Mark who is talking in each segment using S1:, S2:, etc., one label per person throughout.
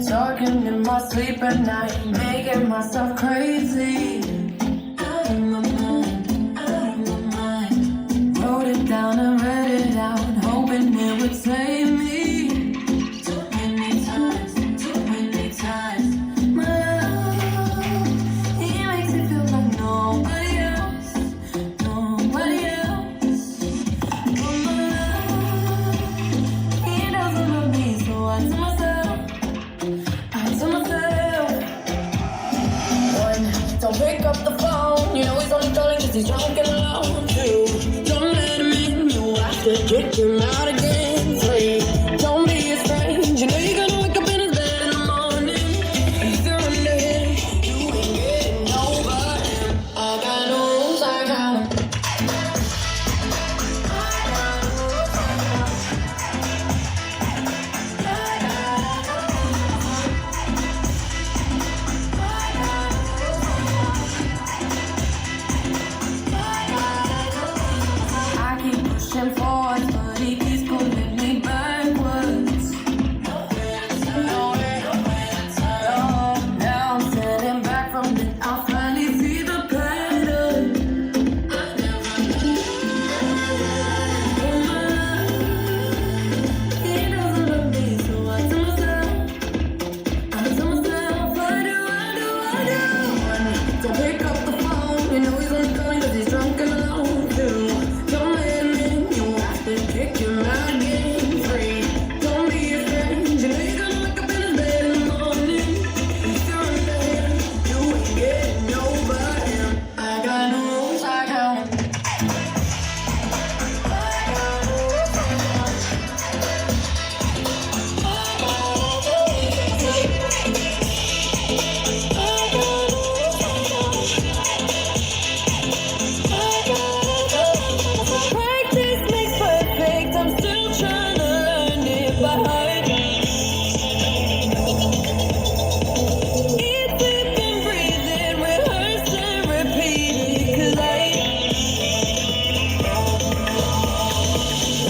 S1: Talking in my sleep at night, making myself crazy. Out of my mind, out of my mind. Wrote it down and read it out, hoping it would save me. Too many times, too many times. My love, he makes me feel like nobody else, nobody else. But my love, he doesn't love me, so I tell myself. Don't pick up the phone, you know he's only calling cause he's drunk and alone. 2, don't let him in, you have to kick him out again. 3, don't be his friend, you know you're gonna wake up in his bed in the morning. If you're under him, you ain't getting over him. I got no rules, I got him. Pushing forward, but he keeps pulling me backwards. Now I'm sitting back from it, I finally see the pattern. He doesn't love me, so I tell myself, what do? Don't pick up the phone, you know he's only calling cause he's drunk and alone. 2, kick him out again. 3, don't be a friend, you know you're gonna wake up in his bed in the morning. If you're under him, you ain't getting over him. I got no rules, I count. Practice makes perfect, I'm still trying to learn it by heart. It's within breathing, rehearse and repeat it, 'cause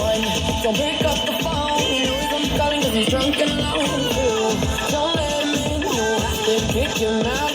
S1: 1, don't pick up the phone, you know he's only calling cause he's drunk and alone. 2, don't let him in, you have to kick him out.